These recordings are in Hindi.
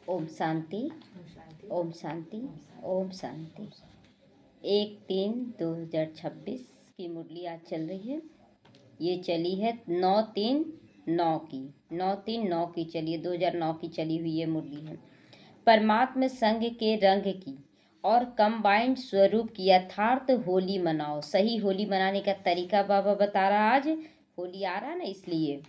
ओम शांति, ओम शांति, ओम शांति। 1/3/2026 की मुरली आज चल रही है। ये चली है 9/3/9 की 9/3/9 की चली है, 2009 की चली हुई ये मुरली है। परमात्म संग के रंग की और कंबाइंड स्वरूप की यथार्थ होली मनाओ। सही होली मनाने का तरीका बाबा बता रहा। आज होली आ रहा ना, इसलिए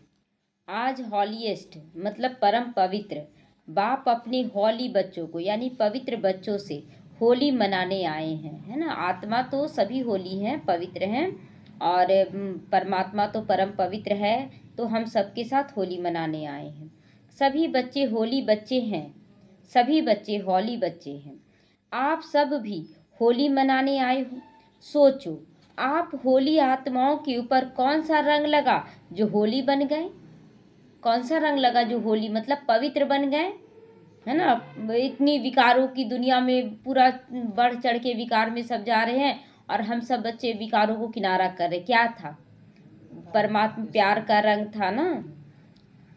आज हॉलीएस्ट मतलब परम पवित्र बाप अपने हॉली बच्चों को यानी पवित्र बच्चों से होली मनाने आए हैं, है ना। आत्मा तो सभी होली हैं, पवित्र हैं, और परमात्मा तो परम पवित्र है, तो हम सबके साथ होली मनाने आए हैं। सभी बच्चे होली बच्चे हैं, सभी बच्चे होली बच्चे हैं। आप सब भी होली मनाने आए हो। सोचो, आप होली आत्माओं के ऊपर कौन सा रंग लगा जो होली बन गए? कौन सा रंग लगा जो होली मतलब पवित्र बन गए, है ना। इतनी विकारों की दुनिया में पूरा बढ़ चढ़ के विकार में सब जा रहे हैं, और हम सब बच्चे विकारों को किनारा कर रहे। क्या था? परमात्मा प्यार का रंग था ना।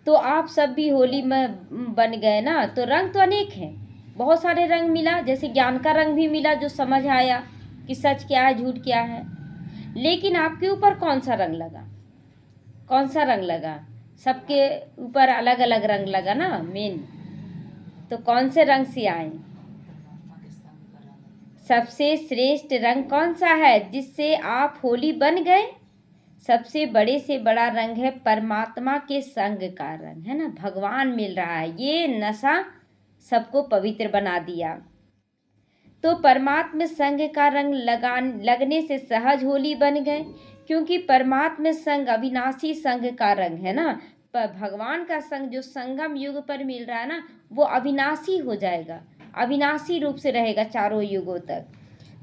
तो आप सब भी होली में बन गए ना। तो रंग तो अनेक हैं, बहुत सारे रंग मिला। जैसे ज्ञान का रंग भी मिला, जो समझ आया कि सच क्या है, झूठ क्या है। लेकिन आपके ऊपर कौन सा रंग लगा? कौन सा रंग लगा? सबके ऊपर अलग अलग रंग लगा ना मेन। तो कौन से रंग से आए? सबसे श्रेष्ठ रंग कौन सा है जिससे आप होली बन गए? सबसे बड़े से बड़ा रंग है परमात्मा के संग का रंग, है ना। भगवान मिल रहा है, ये नशा सबको पवित्र बना दिया। तो परमात्मा संग का रंग लगने से सहज होली बन गए, क्योंकि परमात्मा संग अविनाशी संग का रंग है ना। पर भगवान का संग जो संगम युग पर मिल रहा है ना, वो अविनाशी हो जाएगा, अविनाशी रूप से रहेगा चारों युगों तक।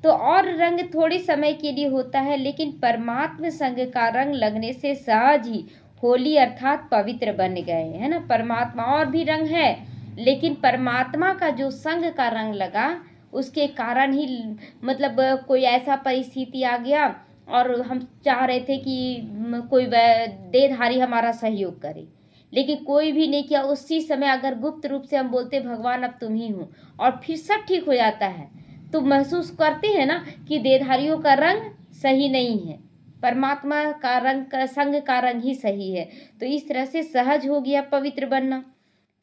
तो और रंग थोड़े समय के लिए होता है, लेकिन परमात्मा संग का रंग लगने से सहज ही होली अर्थात पवित्र बन गए, है ना। परमात्मा और भी रंग है, लेकिन परमात्मा का जो संग का रंग लगा, उसके कारण ही मतलब कोई ऐसा परिस्थिति आ गया और हम चाह रहे थे कि कोई देहधारी हमारा सहयोग करे, लेकिन कोई भी नहीं किया। उसी समय अगर गुप्त रूप से हम बोलते भगवान अब तुम ही हो, और फिर सब ठीक हो जाता है। तो महसूस करते हैं ना कि देहधारियों का रंग सही नहीं है, परमात्मा का रंग का संग का रंग ही सही है। तो इस तरह से सहज हो गया पवित्र बनना।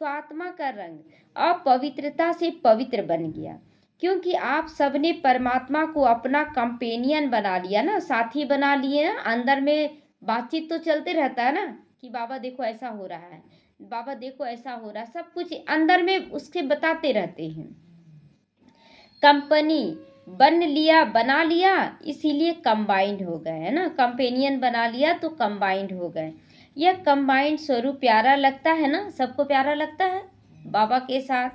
तो आत्मा का रंग अपवित्रता से पवित्र बन गया, क्योंकि आप सबने परमात्मा को अपना कंपेनियन बना लिया ना, साथी बना लिए ना। अंदर में बातचीत तो चलते रहता है ना कि बाबा देखो ऐसा हो रहा है, बाबा देखो ऐसा हो रहा है, सब कुछ अंदर में उसके बताते रहते हैं। कंपनी बन लिया, बना लिया, इसीलिए कंबाइंड हो गए, है ना। कंपेनियन बना लिया तो कंबाइंड हो गए। यह कंबाइंड स्वरूप प्यारा लगता है ना, सबको प्यारा लगता है बाबा के साथ।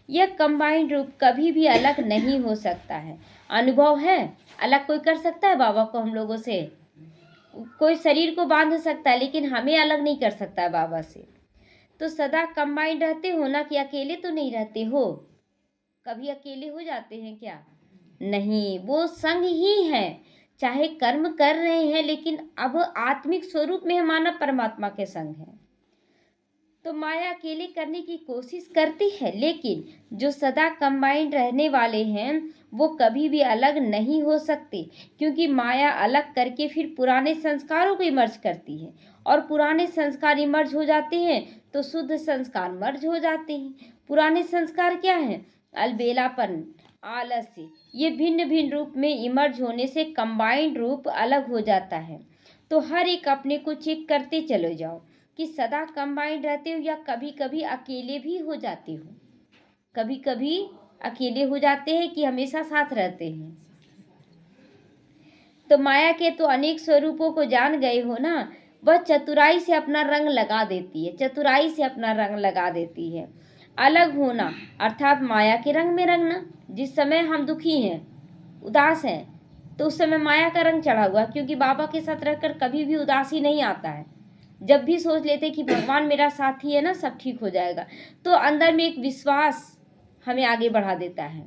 यह कंबाइंड रूप कभी भी अलग नहीं हो सकता है। अनुभव है, अलग कोई कर सकता है बाबा को हम लोगों से? कोई शरीर को बांध सकता है, लेकिन हमें अलग नहीं कर सकता है बाबा से। तो सदा कंबाइंड रहते हो ना, कि अकेले तो नहीं रहते हो। कभी अकेले हो जाते हैं क्या? नहीं, वो संग ही है। चाहे कर्म कर रहे हैं, लेकिन अब आत्मिक स्वरूप में हमारा परमात्मा के संग है। तो माया अकेले करने की कोशिश करती है, लेकिन जो सदा कंबाइंड रहने वाले हैं वो कभी भी अलग नहीं हो सकते, क्योंकि माया अलग करके फिर पुराने संस्कारों को इमर्ज करती है, और पुराने संस्कार इमर्ज हो जाते हैं तो शुद्ध संस्कार मर्ज हो जाते हैं। पुराने संस्कार क्या है? अलबेलापन, आलस्य, ये भिन्न भिन्न रूप में इमर्ज होने से कंबाइंड रूप अलग हो जाता है। तो हर एक अपने को चेक करते चले जाओ कि सदा कंबाइंड रहते हो या कभी कभी अकेले भी हो जाते हो। कभी कभी अकेले हो जाते हैं कि हमेशा साथ रहते हैं। तो माया के तो अनेक स्वरूपों को जान गए हो ना। वह चतुराई से अपना रंग लगा देती है, चतुराई से अपना रंग लगा देती है। अलग होना अर्थात माया के रंग में रंगना। जिस समय हम दुखी हैं, उदास हैं, तो उस समय माया का रंग चढ़ा हुआ, क्योंकि बाबा के साथ रहकर कभी भी उदासी नहीं आता है। जब भी सोच लेते कि भगवान मेरा साथी है ना, सब ठीक हो जाएगा, तो अंदर में एक विश्वास हमें आगे बढ़ा देता है।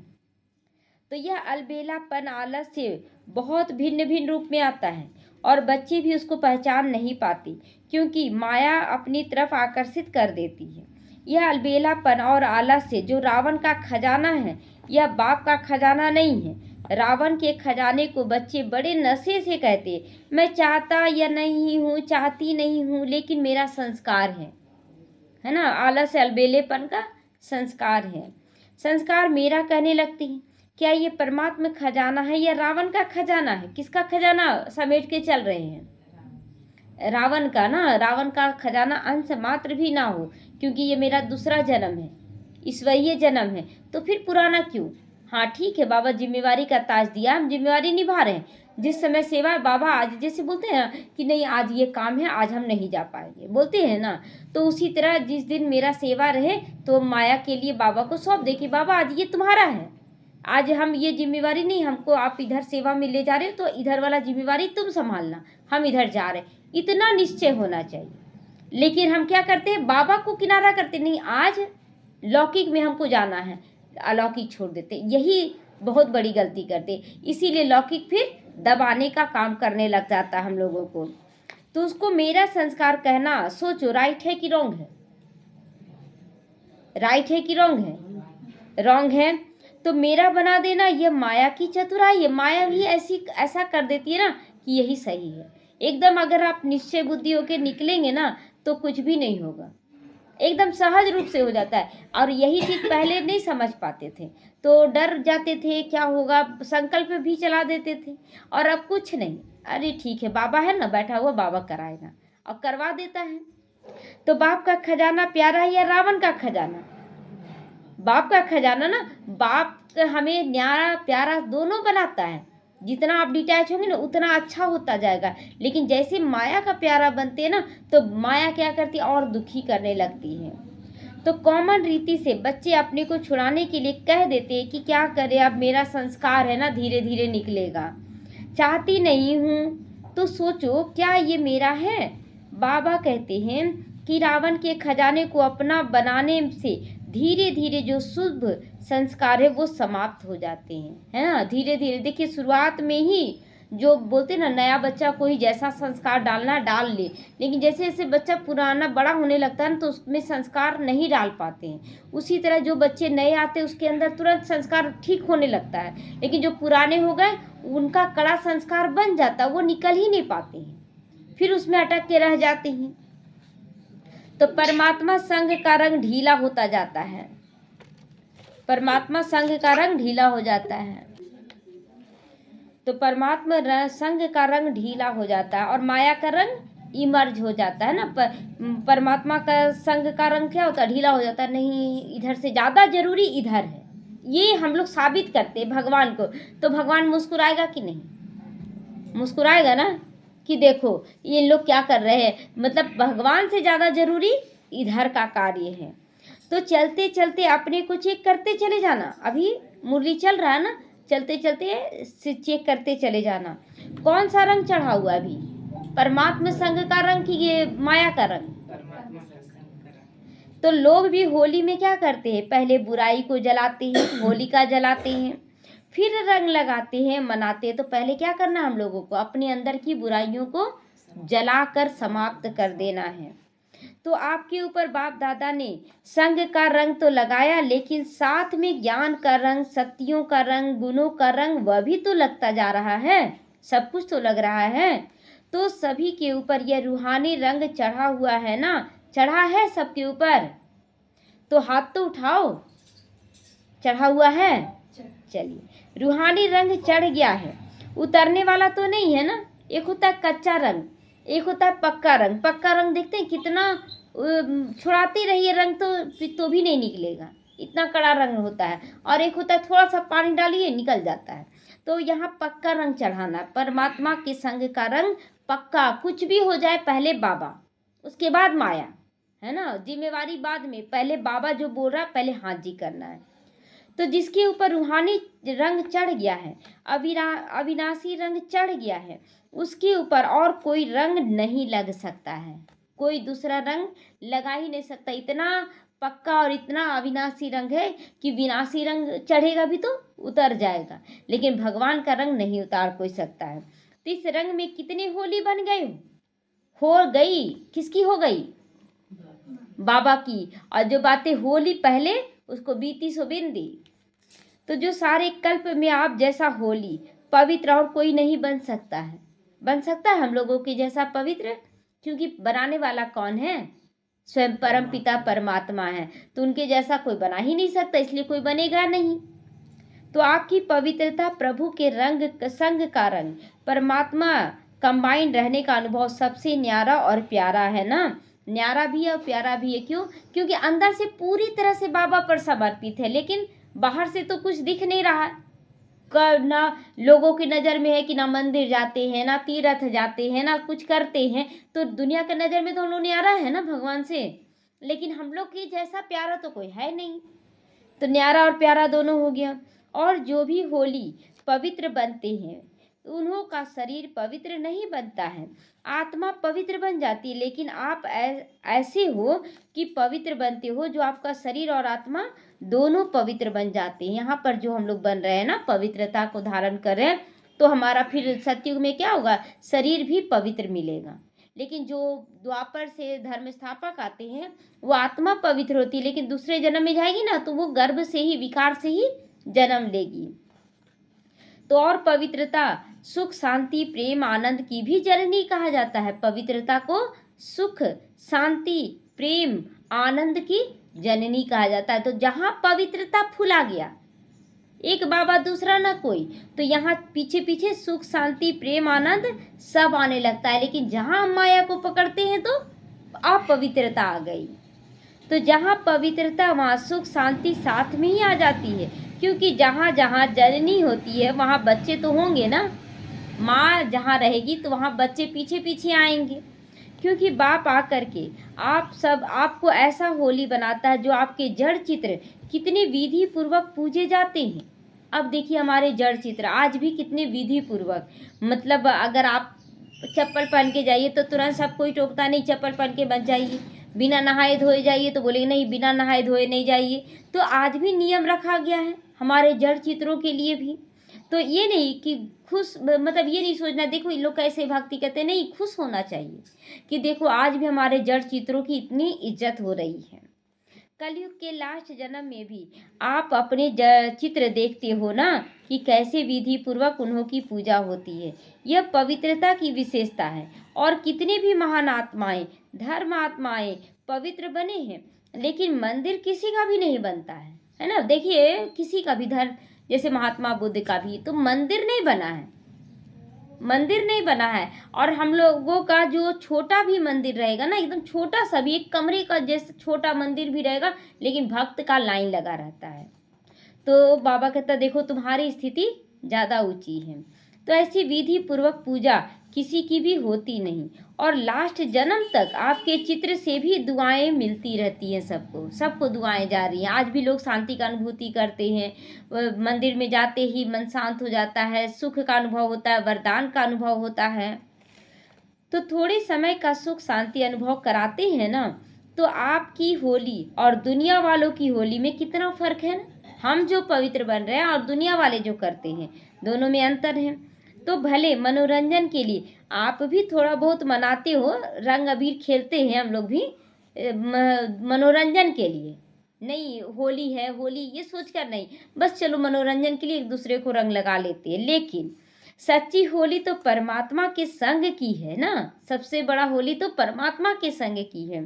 तो यह अलबेलापन आलस्य बहुत भिन्न भिन्न रूप में आता है, और बच्चे भी उसको पहचान नहीं पाते, क्योंकि माया अपनी तरफ आकर्षित कर देती है। यह अलबेलापन और आलस से जो रावण का खजाना है, यह बाप का खजाना नहीं है। रावण के खजाने को बच्चे बड़े नशे से कहते, मैं चाहता या नहीं हूँ, चाहती नहीं हूँ, लेकिन मेरा संस्कार है ना। आलस अलबेलेपन का संस्कार है। संस्कार मेरा कहने लगती है, क्या ये परमात्मा खजाना है या रावण का खजाना है? किसका खजाना समेट के चल रहे हैं? रावण का ना। रावण का खजाना अंश मात्र भी ना हो, क्योंकि ये मेरा दूसरा जन्म है, ईश्वरीय जन्म है, तो फिर पुराना क्यों? हाँ ठीक है, बाबा जिम्मेवारी का ताज दिया, हम जिम्मेवारी निभा रहे हैं। जिस समय सेवा बाबा आज जैसे बोलते हैं ना कि नहीं आज ये काम है, आज हम नहीं जा पाएंगे, बोलते हैं ना, तो उसी तरह जिस दिन मेरा सेवा रहे तो माया के लिए बाबा को सौंप दे कि बाबा आज ये तुम्हारा है, आज हम ये जिम्मेवारी नहीं, हमको आप इधर सेवा में ले जा रहे हो तो इधर वाला जिम्मेवारी तुम संभालना, हम इधर जा रहे हैं, इतना निश्चय होना चाहिए। लेकिन हम क्या करते हैं, बाबा को किनारा करते नहीं, आज लौकिक में हमको जाना है, अलौकिक छोड़ देते, यही बहुत बड़ी गलती करते। इसीलिए लौकिक फिर दबाने का काम करने लग जाता हम लोगों को। तो उसको मेरा संस्कार कहना, सोचो राइट है कि रॉन्ग है? राइट है कि रॉन्ग है? रॉन्ग है। तो मेरा बना देना यह माया की चतुराई है। माया भी ऐसा कर देती है ना कि यही सही है। एकदम अगर आप निश्चय बुद्धि होके निकलेंगे ना तो कुछ भी नहीं होगा, एकदम सहज रूप से हो जाता है। और यही चीज पहले नहीं समझ पाते थे तो डर जाते थे, क्या होगा, संकल्प भी चला देते थे। और अब कुछ नहीं, अरे ठीक है बाबा है ना बैठा हुआ, बाबा कराएगा, और करवा देता है। तो बाप का खजाना प्यारा है या रावण का खजाना? बाप का खजाना ना। बाप हमें न्यारा प्यारा दोनों बनाता है। जितना आप डिटैच होंगे ना उतना अच्छा होता जाएगा। लेकिन जैसे माया का प्यारा बनते हैं ना तो माया क्या करती है, और दुखी करने लगती है। तो कॉमन रीति से बच्चे अपने को छुड़ाने के लिए कह देते हैं कि क्या करें, अब मेरा संस्कार है ना धीरे धीरे निकलेगा, चाहती नहीं हूँ। तो सोचो क्या ये मेरा है? बाबा कहते हैं कि रावण के खजाने को अपना बनाने से धीरे धीरे जो शुभ संस्कार है वो समाप्त हो जाते हैं, है ना। धीरे धीरे देखिए, शुरुआत में ही जो बोलते ना नया बच्चा को ही जैसा संस्कार डालना डाल ले, लेकिन जैसे जैसे बच्चा पुराना बड़ा होने लगता है ना तो उसमें संस्कार नहीं डाल पाते हैं। उसी तरह जो बच्चे नए आते हैं उसके अंदर तुरंत संस्कार ठीक होने लगता है, लेकिन जो पुराने हो गए उनका कड़ा संस्कार बन जाता है, वो निकल ही नहीं पाते हैं, फिर उसमें अटक के रह जाते हैं। तो परमात्मा संघ का रंग ढीला होता जाता है। परमात्मा संघ का रंग ढीला हो जाता है। तो परमात्मा संघ का रंग ढीला हो जाता है और माया का रंग इमर्ज हो जाता है ना। परमात्मा का संघ का रंग क्या होता है, ढीला हो जाता है। नहीं, इधर से ज़्यादा जरूरी इधर है, ये हम लोग साबित करते हैं भगवान को। तो भगवान मुस्कुराएगा कि नहीं? मुस्कुराएगा ना कि देखो ये लोग क्या कर रहे हैं, मतलब भगवान से ज़्यादा जरूरी इधर का कार्य है। तो चलते चलते अपने को चेक करते चले जाना। अभी मुरली चल रहा है ना, चलते चलते चेक करते चले जाना कौन सा रंग चढ़ा हुआ है अभी, परमात्मा संघ का रंग कि ये माया का रंग। तो लोग भी होली में क्या करते हैं, पहले बुराई को जलाते हैं, होलिका जलाते हैं, फिर रंग लगाते हैं, मनाते हैं। तो पहले क्या करना है हम लोगों को, अपने अंदर की बुराइयों को जलाकर समाप्त कर देना है। तो आपके ऊपर बाप दादा ने संग का रंग तो लगाया, लेकिन साथ में ज्ञान का रंग, शक्तियों का रंग, गुणों का रंग वह भी तो लगता जा रहा है, सब कुछ तो लग रहा है। तो सभी के ऊपर यह रूहानी रंग चढ़ा हुआ है ना, चढ़ा है सबके ऊपर। तो हाथ तो उठाओ, चढ़ा हुआ है। चलिए, रूहानी रंग चढ़ गया है, उतरने वाला तो नहीं है ना। एक होता है कच्चा रंग, एक होता है पक्का रंग। पक्का रंग देखते हैं कितना छुड़ाते रहिए रंग तो भी नहीं निकलेगा, इतना कड़ा रंग होता है। और एक होता है थोड़ा सा पानी डालिए निकल जाता है। तो यहाँ पक्का रंग चढ़ाना, परमात्मा के संग का रंग पक्का। कुछ भी हो जाए पहले बाबा, उसके बाद माया, है ना। जिम्मेवारी बाद में, पहले बाबा जो बोल रहा है पहले हाँ जी करना है। तो जिसके ऊपर रूहानी रंग चढ़ गया है, अविनाशी रंग चढ़ गया है, उसके ऊपर और कोई रंग नहीं लग सकता है, कोई दूसरा रंग लगा ही नहीं सकता। इतना पक्का और इतना अविनाशी रंग है कि विनाशी रंग चढ़ेगा भी तो उतर जाएगा, लेकिन भगवान का रंग नहीं उतार कोई सकता है। तो इस रंग में कितनी होली बन गई, हो गई, किसकी हो गई? बाबा की, और जो बातें होली पहले उसको बीती सो बिंदी। तो जो सारे कल्प में आप जैसा होली पवित्र और कोई नहीं बन सकता है। बन सकता है हम लोगों के जैसा पवित्र? क्योंकि बनाने वाला कौन है? स्वयं परम पिता परमात्मा है। तो उनके जैसा कोई बना ही नहीं सकता, इसलिए कोई बनेगा नहीं। तो आपकी पवित्रता प्रभु के संग का रंग, परमात्मा कंबाइंड रहने का अनुभव सबसे न्यारा और प्यारा है ना। न्यारा भी है और प्यारा भी है। क्यों? क्योंकि अंदर से पूरी तरह से बाबा पर समर्पित है, लेकिन बाहर से तो कुछ दिख नहीं रहा। ना लोगों की नज़र में है कि ना मंदिर जाते हैं, ना तीर्थ जाते हैं, ना कुछ करते हैं। तो दुनिया की नज़र में तो हम लोग न्यारा है ना भगवान से, लेकिन हम लोग की जैसा प्यारा तो कोई है नहीं। तो न्यारा और प्यारा दोनों हो गया। और जो भी होली पवित्र बनते हैं उन्हों का शरीर पवित्र नहीं बनता है, आत्मा पवित्र बन जाती है। लेकिन आप ऐसे हो कि पवित्र बनते हो, जो आपका शरीर और आत्मा दोनों पवित्र बन जाते हैं। यहाँ पर जो हम लोग बन रहे हैं ना, पवित्रता को धारण कर रहे हैं, तो हमारा फिर सतयुग में क्या होगा? शरीर भी पवित्र मिलेगा। लेकिन जो द्वापर से धर्म स्थापक आते हैं वो आत्मा पवित्र होती है, लेकिन दूसरे जन्म में जाएगी ना तो वो गर्भ से ही, विकार से ही जन्म लेगी। तो और पवित्रता सुख, शांति, प्रेम, आनंद की भी जननी कहा जाता है। पवित्रता को सुख, शांति, प्रेम, आनंद की जननी कहा जाता है। तो जहाँ पवित्रता फुला गया, एक बाबा दूसरा ना कोई, तो यहाँ पीछे पीछे सुख, शांति, प्रेम, आनंद सब आने लगता है। लेकिन जहाँ हम माया को पकड़ते हैं तो अपवित्रता आ गई। तो जहाँ पवित्रता वहाँ सुख, शांति साथ में ही आ जाती है। क्योंकि जहाँ जहाँ जननी होती है वहाँ बच्चे तो होंगे ना। माँ जहाँ रहेगी तो वहाँ बच्चे पीछे पीछे आएंगे। क्योंकि बाप आकर के आपको ऐसा होली बनाता है जो आपके जड़ चित्र कितने विधि पूर्वक पूजे जाते हैं। अब देखिए हमारे जड़ चित्र आज भी कितने विधि पूर्वक, मतलब अगर आप चप्पल पहन के जाइए तो तुरंत सब कोई टोकता नहीं चप्पल पहन के मत जाइए। बिना नहाए धोए जाइए तो बोलेंगे नहीं, बिना नहाए धोए नहीं जाइए। तो आज भी नियम रखा गया है हमारे जड़ चित्रों के लिए भी। तो ये नहीं कि मतलब ये नहीं सोचना देखो इन लोग कैसे भक्ति करते, नहीं, खुश होना चाहिए कि देखो आज भी हमारे जड़ चित्रों की इतनी इज्जत हो रही है। कलयुग के लास्ट जन्म में भी आप अपने चित्र देखते हो ना कि कैसे विधि पूर्वक उन्हों की पूजा होती है। यह पवित्रता की विशेषता है। और कितने भी महान आत्माएं, धर्म आत्माएं पवित्र बने हैं, लेकिन मंदिर किसी का भी नहीं बनता है ना। देखिए किसी का भी धर्म, जैसे महात्मा बुद्ध का भी तो मंदिर नहीं बना है, मंदिर नहीं बना है। और हम लोगों का जो छोटा भी मंदिर रहेगा ना, एकदम छोटा सा भी, एक कमरे का जैसे छोटा मंदिर भी रहेगा, लेकिन भक्त का लाइन लगा रहता है। तो बाबा कहता देखो तुम्हारी स्थिति ज़्यादा ऊंची है। तो ऐसी विधि पूर्वक पूजा किसी की भी होती नहीं। और लास्ट जन्म तक आपके चित्र से भी दुआएं मिलती रहती हैं, सबको सबको दुआएं जा रही हैं। आज भी लोग शांति का अनुभूति करते हैं, मंदिर में जाते ही मन शांत हो जाता है, सुख का अनुभव होता है, वरदान का अनुभव होता है। तो थोड़े समय का सुख शांति अनुभव कराते हैं ना, तो आपकी होली और दुनिया वालों की होली में कितना फर्क है ना। हम जो पवित्र बन रहे हैं और दुनिया वाले जो करते हैं, दोनों में अंतर है। तो भले मनोरंजन के लिए आप भी थोड़ा बहुत मनाते हो, रंग अबीर खेलते हैं हम लोग भी मनोरंजन के लिए, नहीं होली है होली ये सोचकर नहीं, बस चलो मनोरंजन के लिए एक दूसरे को रंग लगा लेते हैं। लेकिन सच्ची होली तो परमात्मा के संग की है ना, सबसे बड़ा होली तो परमात्मा के संग की है।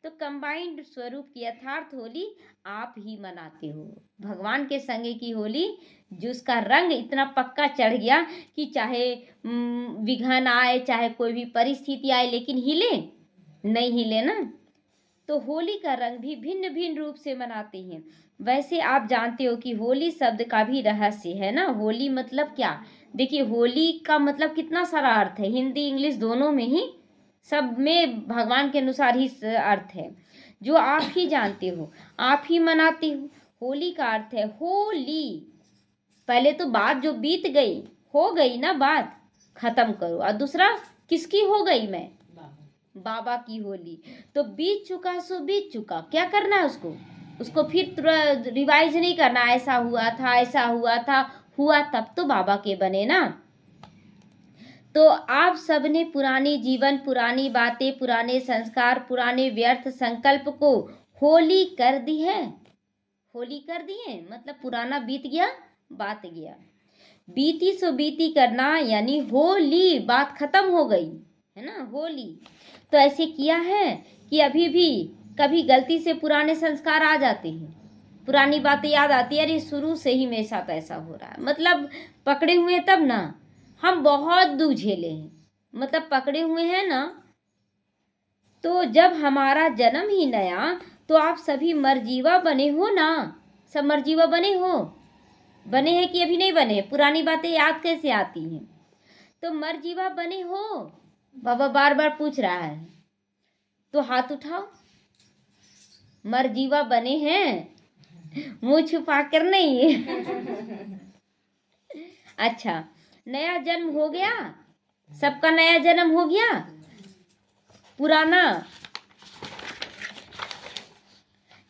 तो कंबाइंड स्वरूप की यथार्थ होली आप ही मनाते हो, भगवान के संग की होली, जिसका रंग इतना पक्का चढ़ गया कि चाहे विघन आए, चाहे कोई भी परिस्थिति आए, लेकिन हिले नहीं, हिले ना। तो होली का रंग भी भिन्न भिन्न रूप से मनाते हैं। वैसे आप जानते हो कि होली शब्द का भी रहस्य है ना। होली मतलब क्या? देखिए होली का मतलब कितना सारा अर्थ है, हिंदी इंग्लिश दोनों में ही, सब में भगवान के अनुसार ही अर्थ है, जो आप ही जानते हो, आप ही मनाते हो। होली का अर्थ है होली, पहले तो बात जो बीत गई हो गई ना, बात खत्म करो। और दूसरा किसकी हो गई? मैं बाबा की होली। तो बीत चुका सो बीत चुका, क्या करना है उसको फिर रिवाइज नहीं करना, ऐसा हुआ था ऐसा हुआ था, हुआ तब तो बाबा के बने ना। तो आप सबने पुरानी जीवन, पुरानी बातें, पुराने संस्कार, पुराने व्यर्थ संकल्प को होली कर दी है। होली कर दिए मतलब पुराना बीत गया, बात गया। बीती सो बीती करना यानी होली, बात खत्म हो गई है ना, होली। तो ऐसे किया है कि अभी भी कभी गलती से पुराने संस्कार आ जाते हैं, पुरानी बातें याद आती है, अरे शुरू से ही मेरे साथ ऐसा हो रहा है, मतलब पकड़े हुए हैं तब ना, हम बहुत दुख झेले हैं, मतलब पकड़े हुए हैं ना। तो जब हमारा जन्म ही नया, तो आप सभी मरजीवा बने हो ना, सब मरजीवा बने हो, बने हैं कि अभी नहीं बने, पुरानी बातें याद कैसे आती हैं, तो मरजीवा बने हो। बाबा बार बार पूछ रहा है, तो हाथ उठाओ, मरजीवा बने हैं, मुंह छुपा कर नहीं। अच्छा, नया जन्म हो गया, सबका नया जन्म हो गया, पुराना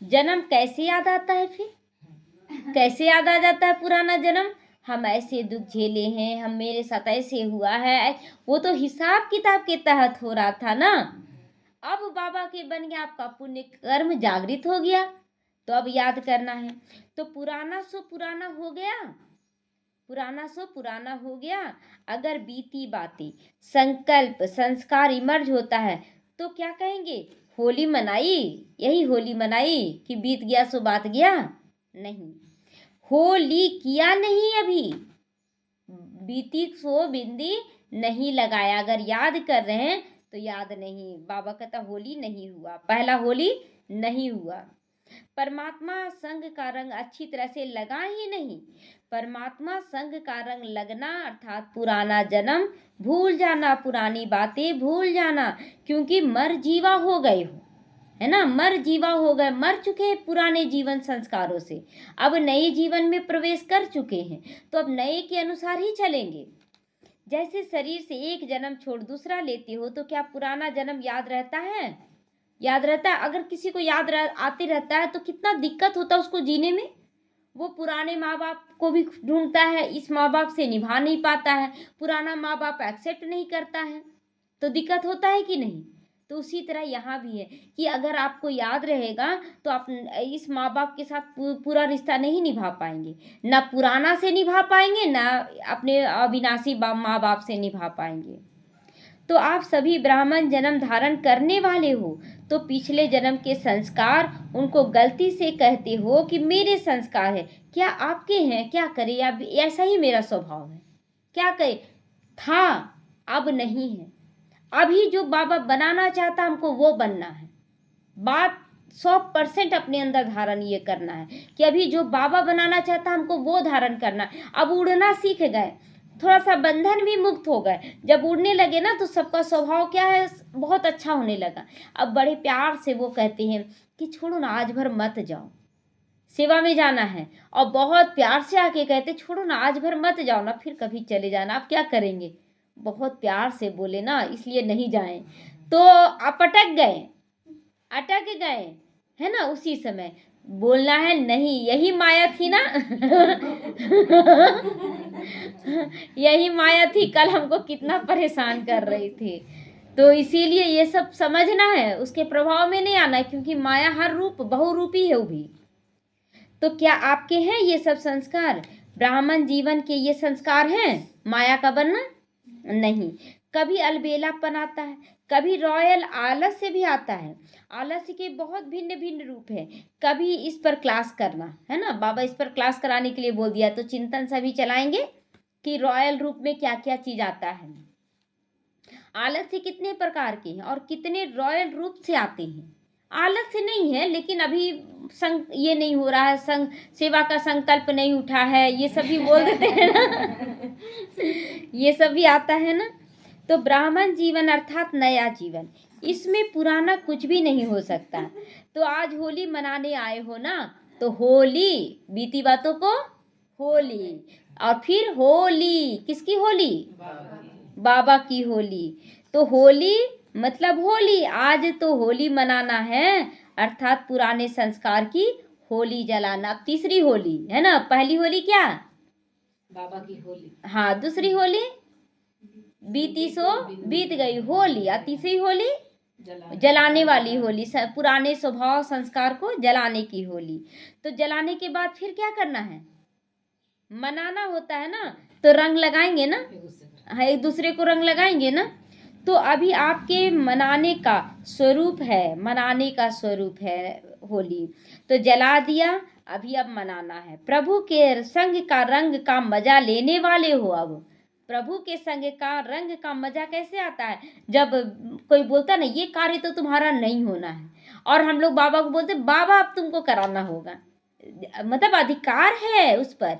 जन्म कैसे याद आता है, फिर कैसे याद आ जाता है पुराना जन्म, हम ऐसे दुख झेले हैं, हम मेरे साथ ऐसे हुआ है, वो तो हिसाब किताब के तहत हो रहा था ना। अब बाबा के बन गया, आपका पुण्य कर्म जागृत हो गया, तो अब याद करना है। तो पुराना सो पुराना हो गया, पुराना सो पुराना हो गया। अगर बीती बातें, संकल्प, संस्कार इमर्ज होता है तो क्या कहेंगे, होली मनाई, यही होली मनाई कि बीत गया सो बात गया, नहीं, होली किया नहीं, अभी बीती सो बिंदी नहीं लगाया। अगर याद कर रहे हैं तो याद नहीं, बाबा कहता होली नहीं हुआ, पहला होली नहीं हुआ। परमात्मा संग का रंग अच्छी तरह से लगा ही नहीं। परमात्मा संग का रंग लगना अर्थात पुराना जन्म भूल जाना, पुरानी बातें भूल जाना, क्योंकि मर जीवा हो गए हो, है ना, मर जीवा हो गए, मर चुके हैं पुराने जीवन संस्कारों से, अब नए जीवन में प्रवेश कर चुके हैं, तो अब नए के अनुसार ही चलेंगे। जैसे शरीर से एक जन्म छोड़ दूसरा लेते हो, तो क्या पुराना जन्म याद रहता है, याद रहता है। अगर किसी को आते रहता है तो कितना दिक्कत होता है उसको जीने में, वो पुराने माँ बाप को भी ढूंढता है, इस माँ बाप से निभा नहीं पाता है, पुराना माँ बाप एक्सेप्ट नहीं करता है, तो दिक्कत होता है कि नहीं। तो उसी तरह यहाँ भी है कि अगर आपको याद रहेगा तो आप इस माँ बाप के साथ पूरा रिश्ता नहीं निभा पाएंगे, ना पुराना से निभा पाएंगे, ना अपने अविनाशी माँ बाप से निभा पाएंगे। तो आप सभी ब्राह्मण जन्म धारण करने वाले हो, तो पिछले जन्म के संस्कार उनको गलती से कहते हो कि मेरे संस्कार है, क्या आपके हैं, क्या करें, या ऐसा ही मेरा स्वभाव है, क्या करें, था अब नहीं है। अभी जो बाबा बनाना चाहता हमको वो बनना है, बात 100% अपने अंदर धारण ये करना है कि अभी जो बाबा बनाना चाहता हमको वो धारण करना है। अब उड़ना सीख गए, थोड़ा सा बंधन भी मुक्त हो गए, जब उड़ने लगे ना तो सबका स्वभाव क्या है, बहुत अच्छा होने लगा। अब बड़े प्यार से वो कहते हैं कि छोड़ो ना, आज भर मत जाओ, सेवा में जाना है, और बहुत प्यार से आके कहते छोड़ो ना, आज भर मत जाओ ना, फिर कभी चले जाना, आप क्या करेंगे, बहुत प्यार से बोले ना, इसलिए नहीं जाएं। तो आप अटक गए, अटक गए, है ना, उसी समय बोलना है नहीं, यही माया थी ना। यही माया थी, कल हमको कितना परेशान कर रही थी, तो इसीलिए ये सब समझना है, उसके प्रभाव में नहीं आना है, क्योंकि माया हर रूप बहुरूपी है वो भी। तो क्या आपके हैं ये सब संस्कार, ब्राह्मण जीवन के ये संस्कार हैं, माया का बनना नहीं। कभी अलबेलापन आता है, कभी रॉयल आलस से भी आता है, आलस्य के बहुत भिन्न भिन्न रूप है। कभी इस पर क्लास करना है ना, बाबा इस पर क्लास कराने के लिए बोल दिया, तो चिंतन सभी चलाएंगे कि रॉयल रूप में क्या क्या चीज आता है। आलस्य कितने प्रकार के हैं और कितने रॉयल रूप से आते हैं। आलस्य नहीं है, लेकिन अभी ये नहीं हो रहा है, सेवा का संकल्प नहीं उठा है, ये सभी बोल देते हैं ना। ये सभी आता है ना। तो ब्राह्मण जीवन अर्थात नया जीवन, इसमें पुराना कुछ भी नहीं हो सकता। तो आज होली मनाने आए हो ना, तो होली, बीती बातों को होली, और फिर होली, किसकी होली, बाबा की होली। तो होली मतलब होली, आज तो होली मनाना है, अर्थात पुराने संस्कार की होली जलाना। अब तीसरी होली है ना, पहली होली क्या, बाबा की होली, हाँ, दूसरी होली बीती सो बीत गई। होली, अतिशय होली, जलाने वाली होली, पुराने स्वभाव संस्कार को जलाने की होली। तो जलाने के बाद फिर क्या करना है? मनाना होता है ना, तो रंग लगाएंगे ना, हाँ, एक दूसरे को रंग लगाएंगे ना। तो अभी आपके मनाने का स्वरूप है, मनाने का स्वरूप है होली। तो जला दिया, अभी अब मनाना है। प्रभु के संग का रंग का मजा लेने वाले हो। अब प्रभु के संग का रंग का मजा कैसे आता है? जब कोई बोलता ना ये कार्य तो तुम्हारा नहीं होना है, और हम लोग बाबा को बोलते बाबा अब तुमको कराना होगा, मतलब अधिकार है उस पर,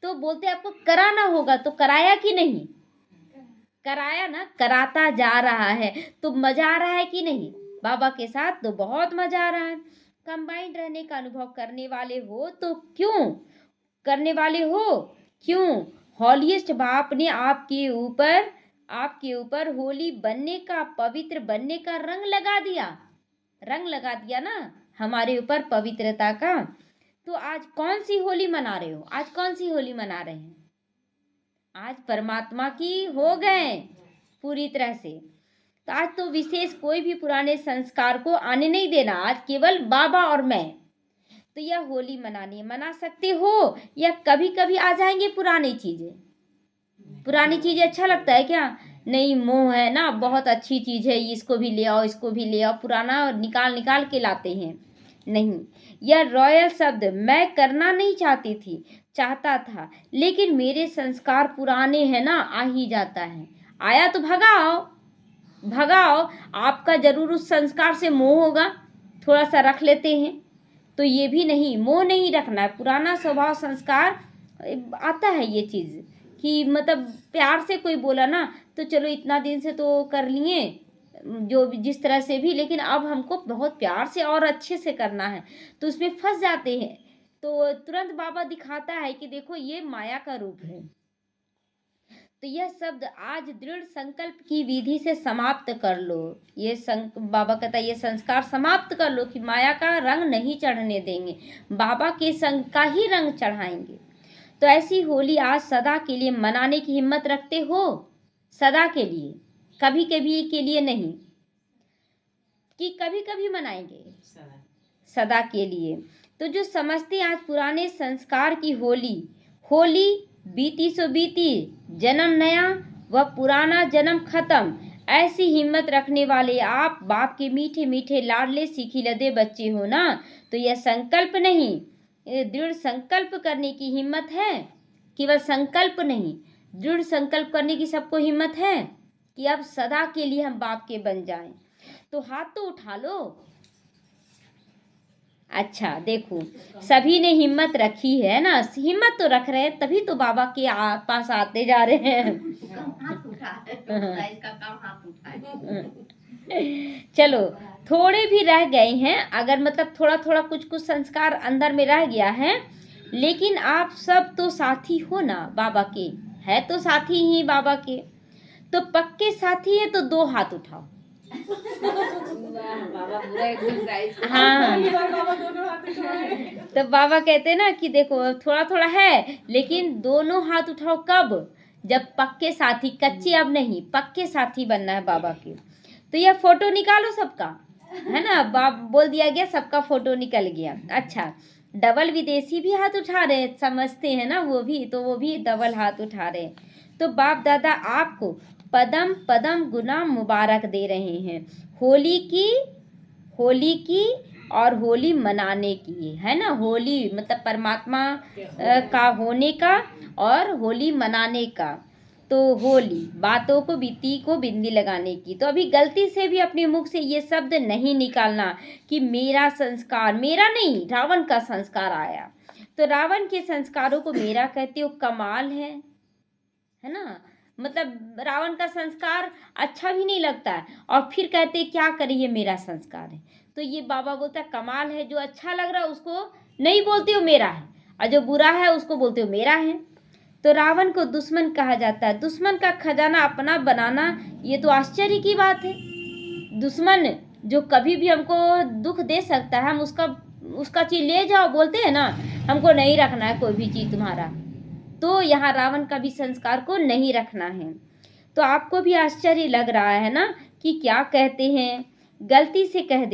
तो बोलते आपको कराना होगा। तो कराया कि नहीं? कराया ना, कराता जा रहा है। तो मजा आ रहा है कि नहीं? बाबा के साथ तो बहुत मजा आ रहा है। कंबाइंड रहने का अनुभव करने वाले हो तो क्यों करने वाले हो? क्यों? हॉलीस्ट बाप ने आपके ऊपर होली बनने का, पवित्र बनने का रंग लगा दिया। रंग लगा दिया ना हमारे ऊपर पवित्रता का। तो आज कौन सी होली मना रहे हो? आज कौन सी होली मना रहे हैं? आज परमात्मा की हो गए पूरी तरह से। तो आज तो विशेष कोई भी पुराने संस्कार को आने नहीं देना। आज केवल बाबा और मैं। तो यह होली मनानी, मना सकते हो, या कभी कभी आ जाएंगे पुरानी चीजें। पुरानी चीजें अच्छा लगता है क्या? नहीं, मोह है ना, बहुत अच्छी चीज है, इसको भी ले आओ, इसको भी ले आओ, पुराना निकाल निकाल के लाते हैं। नहीं, यह रॉयल शब्द मैं करना नहीं चाहता था, लेकिन मेरे संस्कार पुराने हैं ना, आ ही जाता है। आया तो भगाओ भगाओ। आपका जरूर उस संस्कार से मोह होगा, थोड़ा सा रख लेते हैं। तो ये भी नहीं, मोह नहीं रखना है। पुराना स्वभाव संस्कार आता है ये चीज़ कि मतलब प्यार से कोई बोला ना, तो चलो इतना दिन से तो कर लिए जो जिस तरह से भी, लेकिन अब हमको बहुत प्यार से और अच्छे से करना है, तो उसमें फंस जाते हैं। तो तुरंत बाबा दिखाता है कि देखो ये माया का रूप है। तो यह शब्द आज दृढ़ संकल्प की विधि से समाप्त कर लो। बाबा कहता है ये संस्कार समाप्त कर लो कि माया का रंग नहीं चढ़ने देंगे, बाबा के संग का ही रंग चढ़ाएंगे। तो ऐसी होली आज सदा के लिए मनाने की हिम्मत रखते हो? सदा के लिए, कभी कभी के लिए नहीं कि कभी कभी मनाएंगे, सदा के लिए। तो जो समझते आज पुराने संस्कार की होली बीती सो बीती, जन्म नया व पुराना जन्म खत्म, ऐसी हिम्मत रखने वाले आप बाप के मीठे मीठे लाडले सीखीलदे बच्चे हो ना। तो यह संकल्प नहीं, दृढ़ संकल्प करने की हिम्मत है। केवल संकल्प नहीं, दृढ़ संकल्प करने की सबको हिम्मत है कि अब सदा के लिए हम बाप के बन जाएं। तो हाथ तो उठा लो। अच्छा देखो, सभी ने हिम्मत रखी है ना, हिम्मत तो रख रहे हैं, तभी तो बाबा के पास आते जा रहे हैं। चलो, थोड़े भी रह गए हैं, अगर मतलब थोड़ा थोड़ा कुछ कुछ संस्कार अंदर में रह गया है, लेकिन आप सब तो साथी हो ना बाबा के, है तो साथी ही बाबा के। तो पक्के साथी है तो दो हाथ उठाओ। हाँ, तो बाबा कहते हैं ना कि देखो थोड़ा थोड़ा है, लेकिन दोनों हाथ उठाओ। कब? जब पक्के साथी, कच्चे अब नहीं, पक्के साथी बनना है बाबा के। तो यह फोटो निकालो सबका, है ना, बाप बोल दिया गया, सबका फोटो निकल गया। अच्छा, डबल विदेशी भी हाथ उठा रहे, समझते हैं ना वो भी डबल हाथ उठा रहे। तो बाप दादा आपको पदम पदम गुना मुबारक दे रहे हैं होली की और होली मनाने की, है ना। होली मतलब परमात्मा का होने का और होली मनाने का। तो होली बातों को बीती को बिंदी लगाने की। तो अभी गलती से भी अपने मुख से ये शब्द नहीं निकालना कि मेरा संस्कार, मेरा नहीं, रावण का संस्कार आया, तो रावण के संस्कारों को मेरा कहते हो, कमाल है ना। मतलब रावण का संस्कार अच्छा भी नहीं लगता है, और फिर कहते क्या करिए मेरा संस्कार है। तो ये बाबा बोलता है कमाल है, जो अच्छा लग रहा है उसको नहीं बोलते हो मेरा है, और जो बुरा है उसको बोलते हो मेरा है। तो रावण को दुश्मन कहा जाता है। दुश्मन का खजाना अपना बनाना, ये तो आश्चर्य की बात है। दुश्मन जो कभी भी हमको दुख दे सकता है, हम उसका चीज ले जाओ, बोलते हैं ना, हमको नहीं रखना है कोई भी चीज तुम्हारा। तो यहाँ रावण का भी संस्कार को नहीं रखना है। तो आपको भी आश्चर्य लग रहा है ना कि क्या कहते हैं, गलती से कह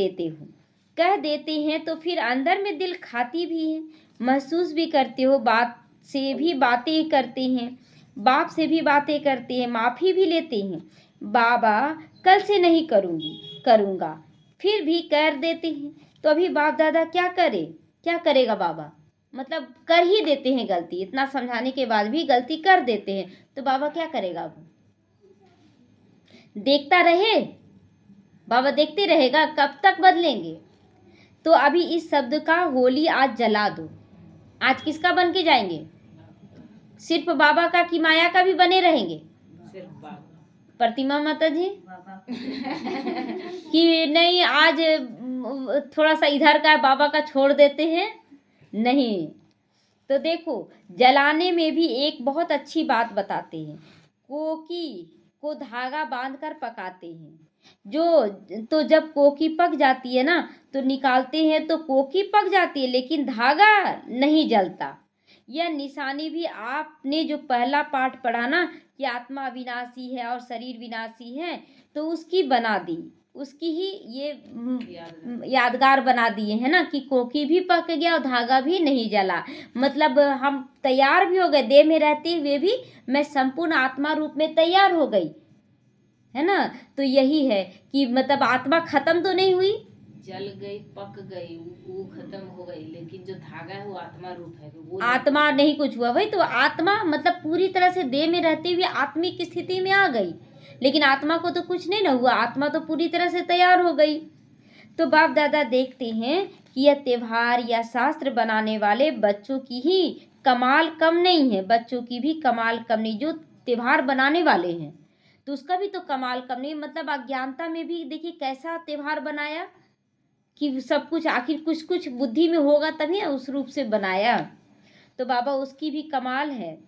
देते हैं तो फिर अंदर में दिल खाती भी है, महसूस भी करते हो, बात से भी बातें करते हैं, बाप से भी बातें करते हैं, माफ़ी भी लेते हैं, बाबा कल से नहीं करूँगा, फिर भी कर देते हैं। तो अभी बाप दादा क्या करेगा बाबा, मतलब कर ही देते हैं गलती, इतना समझाने के बाद भी गलती कर देते हैं, तो बाबा क्या करेगा अब, देखता रहे, बाबा देखते रहेगा, कब तक बदलेंगे। तो अभी इस शब्द का होली आज जला दो। आज किसका बन के जाएंगे, सिर्फ बाबा का कि माया का भी बने रहेंगे, सिर्फ बाबा। प्रतिमा माता जी कि नहीं आज थोड़ा सा इधर का बाबा का छोड़ देते हैं, नहीं। तो देखो जलाने में भी एक बहुत अच्छी बात बताते हैं, कोकी को धागा बांधकर पकाते हैं, तो जब कोकी पक जाती है ना तो निकालते हैं तो कोकी पक जाती है लेकिन धागा नहीं जलता। यह निशानी भी आपने जो पहला पाठ पढ़ा ना कि आत्मा विनाशी है और शरीर विनाशी है, तो उसकी बना दी, उसकी ही ये यादगार बना दिए है ना कि कोकी भी पक गया और धागा भी नहीं जला। मतलब हम तैयार भी हो गए, देह में रहते हुए भी मैं संपूर्ण आत्मा रूप में तैयार हो गई, है ना। तो यही है कि मतलब आत्मा खत्म तो नहीं हुई, जल गई, पक गई, वो खत्म हो गई, लेकिन जो धागा है वो आत्मा रूप है, वो आत्मा नहीं कुछ हुआ भाई। तो आत्मा मतलब पूरी तरह से देह में रहते हुए आत्मिक स्थिति में आ गई, लेकिन आत्मा को तो कुछ नहीं ना हुआ, आत्मा तो पूरी तरह से तैयार हो गई। तो बाप दादा देखते हैं कि यह त्योहार या शास्त्र बनाने वाले बच्चों की ही कमाल कम नहीं है, बच्चों की भी कमाल कम नहीं, जो त्योहार बनाने वाले हैं तो उसका भी तो कमाल कम नहीं। मतलब अज्ञानता में भी देखिए कैसा त्योहार बनाया कि सब कुछ आखिर कुछ कुछ बुद्धि में होगा तभी उस रूप से बनाया। तो बाबा उसकी भी कमाल है,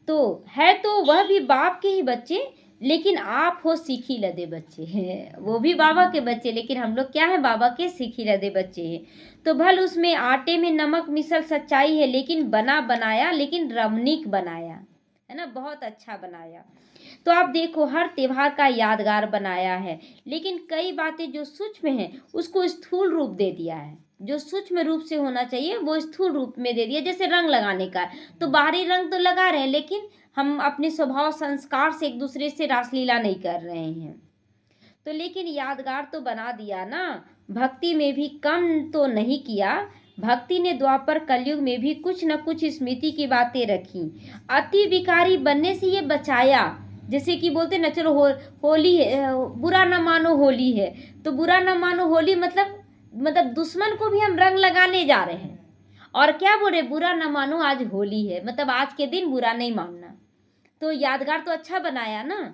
तो वह भी बाप के ही बच्चे, लेकिन आप हो सीखी लदे बच्चे हैं, वो भी बाबा के बच्चे, लेकिन हम लोग क्या है, बाबा के सीखी लदे बच्चे हैं। तो भल उसमें आटे में नमक मिसल सच्चाई है, लेकिन बनाया लेकिन रमणीक बनाया, है ना, बहुत अच्छा बनाया। तो आप देखो हर त्योहार का यादगार बनाया है, लेकिन कई बातें जो सूक्ष्म हैं उसको स्थूल रूप दे दिया है, जो सूक्ष्म रूप से होना चाहिए वो स्थूल रूप में दे दिया। जैसे रंग लगाने का, तो बाहरी रंग तो लगा रहे हैं लेकिन हम अपने स्वभाव संस्कार से एक दूसरे से रासलीला नहीं कर रहे हैं। तो लेकिन यादगार तो बना दिया ना, भक्ति में भी कम तो नहीं किया, भक्ति ने द्वापर कलयुग में भी कुछ न कुछ स्मृति की बातें रखी, अति विकारी बनने से ये बचाया। जैसे कि बोलते ना चलो होली है, बुरा ना मानो होली है, तो बुरा ना मानो होली मतलब दुश्मन को भी हम रंग लगाने जा रहे हैं, और क्या बोले बुरा ना मानो आज होली है, मतलब आज के दिन बुरा नहीं मानना। तो यादगार तो अच्छा बनाया ना।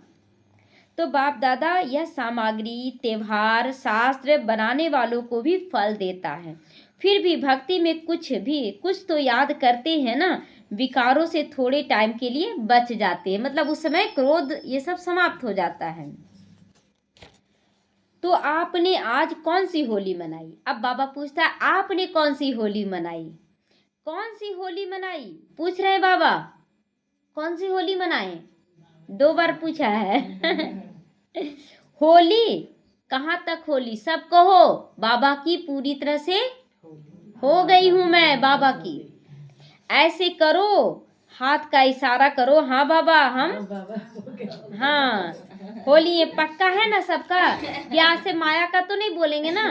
तो बाप दादा यह सामग्री त्योहार शास्त्र बनाने वालों को भी फल देता है, फिर भी भक्ति में कुछ तो याद करते हैं ना, विकारों से थोड़े टाइम के लिए बच जाते हैं, मतलब उस समय क्रोध ये सब समाप्त हो जाता है। तो आपने आज कौन सी होली मनाई, अब बाबा पूछता है आपने कौन सी होली मनाई, कौन सी होली मनाई, पूछ रहे हैं बाबा कौन सी होली मनाए, 2 बार पूछा है होली कहाँ तक होली, सब कहो बाबा की पूरी तरह से हो गई हूँ मैं बाबा की, ऐसे करो हाथ का इशारा करो, हाँ बाबा हम, हाँ होली ये पक्का है ना सबका, यहाँ से माया का तो नहीं बोलेंगे ना,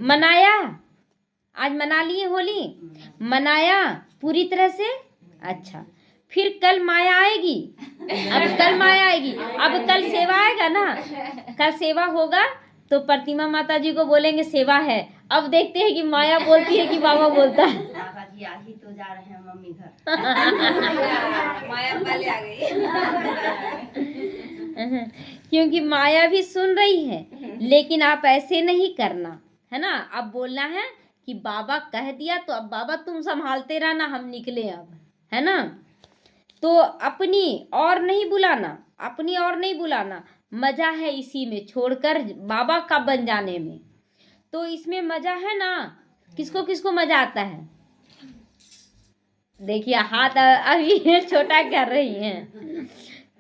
मनाया आज मना लिए होली, मनाया पूरी तरह से। अच्छा फिर कल माया आएगी, अब कल माया आएगी, अब कल सेवा आएगा ना, कल सेवा होगा तो प्रतिमा माता जी को बोलेंगे सेवा है। अब देखते हैं कि माया बोलती है कि बाबा बोलता है। बाबा जी आज ही तो जा रहे हैं मम्मी घर माया पहले आ गई क्योंकि माया भी सुन रही है, लेकिन आप ऐसे नहीं करना है ना, अब बोलना है कि बाबा कह दिया तो अब बाबा तुम संभालते रहना, हम निकले अब, है ना। तो अपनी और नहीं बुलाना, मजा है इसी में, छोड़कर बाबा का बन जाने में, तो इसमें मजा है ना। किसको किसको मजा आता है, देखिए हाथ अभी छोटा कर रही हैं,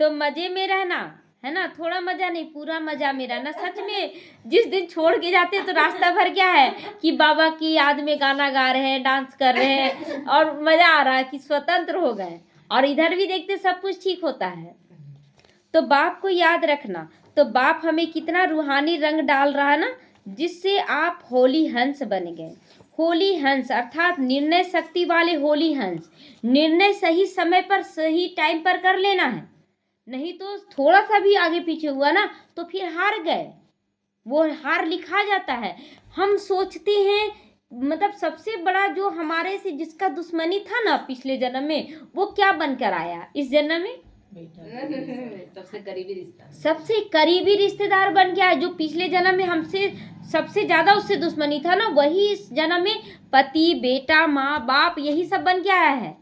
तो मजे में रहना, है ना, थोड़ा मजा नहीं, पूरा मजा में रहना। सच में जिस दिन छोड़ के जाते हैं तो रास्ता भर क्या है कि बाबा की याद में गाना गा रहे हैं, डांस कर रहे हैं और मजा आ रहा है कि स्वतंत्र हो गए, और इधर भी देखते सब कुछ ठीक होता है। तो बाप को याद रखना। तो बाप हमें कितना रूहानी रंग डाल रहा है ना, जिससे आप होली हंस बन गए। होली हंस अर्थात निर्णय शक्ति वाले होली हंस। निर्णय सही समय पर सही टाइम पर कर लेना है, नहीं तो थोड़ा सा भी आगे पीछे हुआ ना तो फिर हार गए, वो हार लिखा जाता है। हम सोचते हैं मतलब सबसे बड़ा जो हमारे से जिसका दुश्मनी था ना पिछले जन्म में, वो क्या बनकर आया इस जन्म में? सबसे करीबी रिश्ता, सबसे करीबी रिश्तेदार बन गया है। जो पिछले जन्म में हमसे सबसे ज्यादा उससे दुश्मनी था ना, वही इस जन्म में पति, बेटा, माँ बाप, यही सब बन के आया है।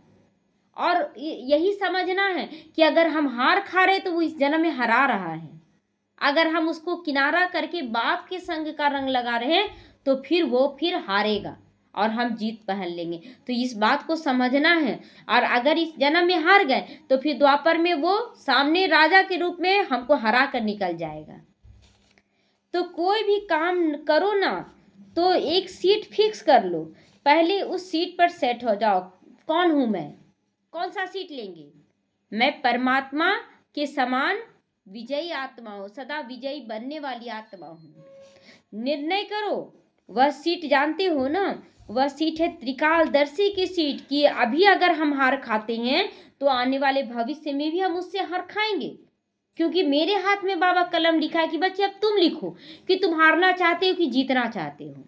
और यही समझना है कि अगर हम हार खा रहे तो वो इस जन्म में हरा रहा है। अगर हम उसको किनारा करके बाप के संग का रंग लगा रहे हैं तो फिर वो फिर हारेगा और हम जीत पहन लेंगे। तो इस बात को समझना है। और अगर इस जन्म में हार गए तो फिर द्वापर में वो सामने राजा के रूप में हमको हरा कर निकल जाएगा। तो कोई भी काम करो ना तो एक सीट फिक्स कर लो, पहले उस सीट पर सेट हो जाओ। कौन हूँ मैं? कौन सा सीट लेंगे? मैं परमात्मा के समान विजयी आत्मा हूँ, सदा विजयी बनने वाली आत्मा हूँ। निर्णय करो। वह सीट जानते हो ना, वह सीट है त्रिकालदर्शी की सीट कि अभी अगर हम हार खाते हैं तो आने वाले भविष्य में भी हम उससे हार खाएंगे, क्योंकि मेरे हाथ में बाबा कलम लिखा है कि बच्चे अब तुम लिखो कि तुम हारना चाहते हो कि जीतना चाहते हो।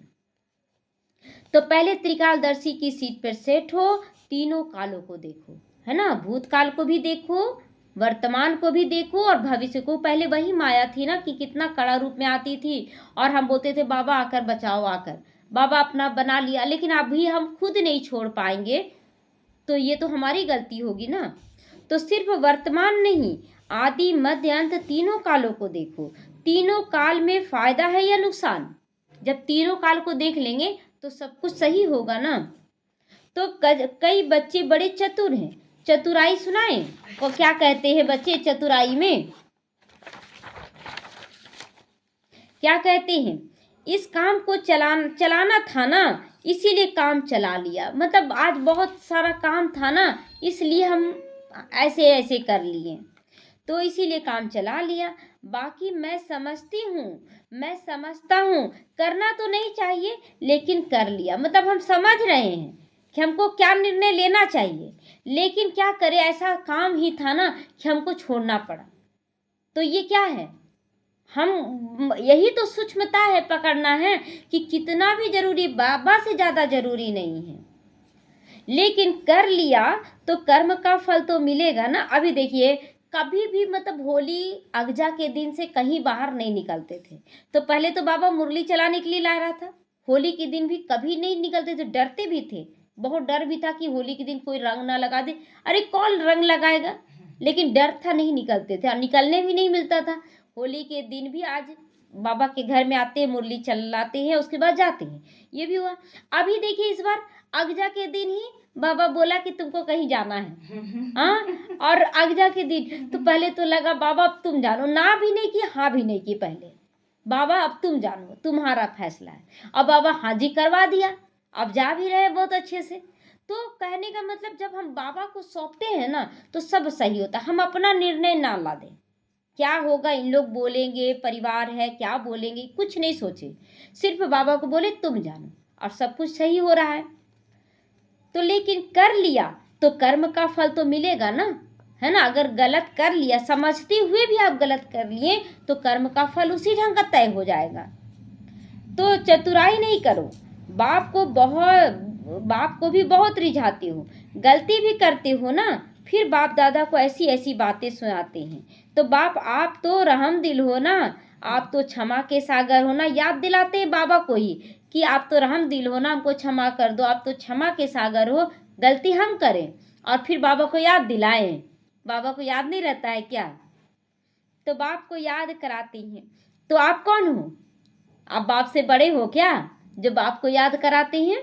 तो पहले त्रिकालदर्शी की सीट पर सेट हो, तीनों कालों को देखो, है ना, भूतकाल को भी देखो, वर्तमान को भी देखो और भविष्य को। पहले वही माया थी ना कि कितना कड़ा रूप में आती थी और हम बोलते थे बाबा आकर बचाओ, आकर बाबा अपना बना लिया, लेकिन अभी हम खुद नहीं छोड़ पाएंगे तो ये तो हमारी गलती होगी ना। तो सिर्फ वर्तमान नहीं, आदि मध्य अंत तीनों कालों को देखो। तीनों काल में फायदा है या नुकसान? जब तीनों काल को देख लेंगे तो सब कुछ सही होगा ना। तो कई बच्चे बड़े चतुर हैं। चतुराई सुनाए को क्या कहते हैं बच्चे? चतुराई में क्या कहते हैं? इस काम को चलाना था ना, इसीलिए काम चला लिया। मतलब आज बहुत सारा काम था ना, इसलिए हम ऐसे ऐसे कर लिए, तो इसीलिए काम चला लिया। बाकी मैं समझता हूँ करना तो नहीं चाहिए लेकिन कर लिया। मतलब हम समझ रहे हैं कि हमको क्या निर्णय लेना चाहिए, लेकिन क्या करें, ऐसा काम ही था ना कि हमको छोड़ना पड़ा। तो ये क्या है? हम यही तो सूक्ष्मता है, पकड़ना है कि कितना भी जरूरी बाबा से ज़्यादा जरूरी नहीं है, लेकिन कर लिया तो कर्म का फल तो मिलेगा ना। अभी देखिए कभी भी मतलब होली अगजा के दिन से कहीं बाहर नहीं निकलते थे। तो पहले तो बाबा मुरली चलाने के लिए ला रहा था, होली के दिन भी कभी नहीं निकलते थे, डरते भी थे, बहुत डर भी था कि होली के दिन कोई रंग ना लगा दे। अरे कौन रंग लगाएगा, लेकिन डर था, नहीं निकलते थे और निकलने भी नहीं मिलता था। होली के दिन भी आज बाबा के घर में आते हैं, मुरली चलाते हैं, उसके बाद जाते हैं, ये भी हुआ। अभी देखिए इस बार अगजा के दिन ही बाबा बोला कि तुमको कहीं जाना है, हाँ, और अगजा के दिन तो पहले तो लगा बाबा अब तुम जानो, ना भी नहीं की, हाँ भी नहीं की, पहले बाबा अब तुम जानो, तुम्हारा फैसला है। अब बाबा हाँ जी करवा दिया, अब जा भी रहे बहुत अच्छे से। तो कहने का मतलब जब हम बाबा को सौंपते हैं ना तो सब सही होता है। हम अपना निर्णय ना ला दें, क्या होगा, इन लोग बोलेंगे, परिवार है क्या बोलेंगे, कुछ नहीं सोचे, सिर्फ बाबा को बोले तुम जानो, और सब कुछ सही हो रहा है। तो लेकिन कर लिया तो कर्म का फल तो मिलेगा ना, है ना। अगर गलत कर लिया, समझते हुए भी आप गलत कर लिए तो कर्म का फल उसी ढंग का तय हो जाएगा। तो चतुराई नहीं करो। बाप को भी बहुत रिझाते हो, गलती भी करते हो ना, फिर बाप दादा को ऐसी ऐसी बातें सुनाते हैं। तो बाप आप तो रहम दिल हो ना, आप तो क्षमा के सागर हो ना, याद दिलाते हैं बाबा को ही कि आप तो रहम दिल हो ना, हमको क्षमा कर दो, आप तो क्षमा के सागर हो, गलती हम करें और फिर बाबा को याद दिलाएं। बाबा को याद नहीं रहता है क्या? तो बाप को याद कराते हैं। तो आप कौन हो? आप बाप से बड़े हो क्या जो बाप को याद कराते हैं?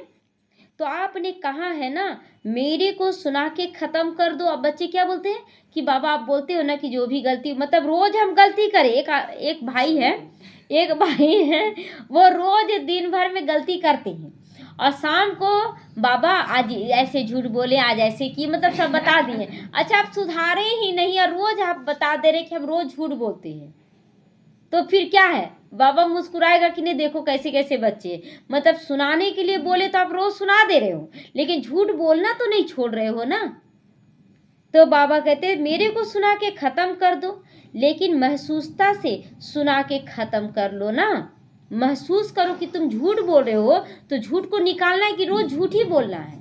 तो आपने कहा है ना मेरे को सुना के ख़त्म कर दो। अब बच्चे क्या बोलते हैं कि बाबा आप बोलते हो ना कि जो भी गलती, मतलब रोज़ हम गलती करें। एक भाई है, वो रोज़ दिन भर में गलती करते हैं और शाम को बाबा आज ऐसे झूठ बोले, आज ऐसे किए, मतलब सब बता दिए। अच्छा आप सुधारे ही नहीं और रोज़ आप बता दे रहे कि हम रोज़ झूठ बोलते हैं, तो फिर क्या है? बाबा मुस्कुराएगा कि नहीं? देखो कैसे कैसे बच्चे, मतलब सुनाने के लिए बोले तो आप रोज सुना दे रहे हो, लेकिन झूठ बोलना तो नहीं छोड़ रहे हो ना। तो बाबा कहते मेरे को सुना के खत्म कर दो, लेकिन महसूसता से सुना के खत्म कर लो ना। महसूस करो कि तुम झूठ बोल रहे हो, तो झूठ को निकालना है कि रोज झूठ ही बोलना है।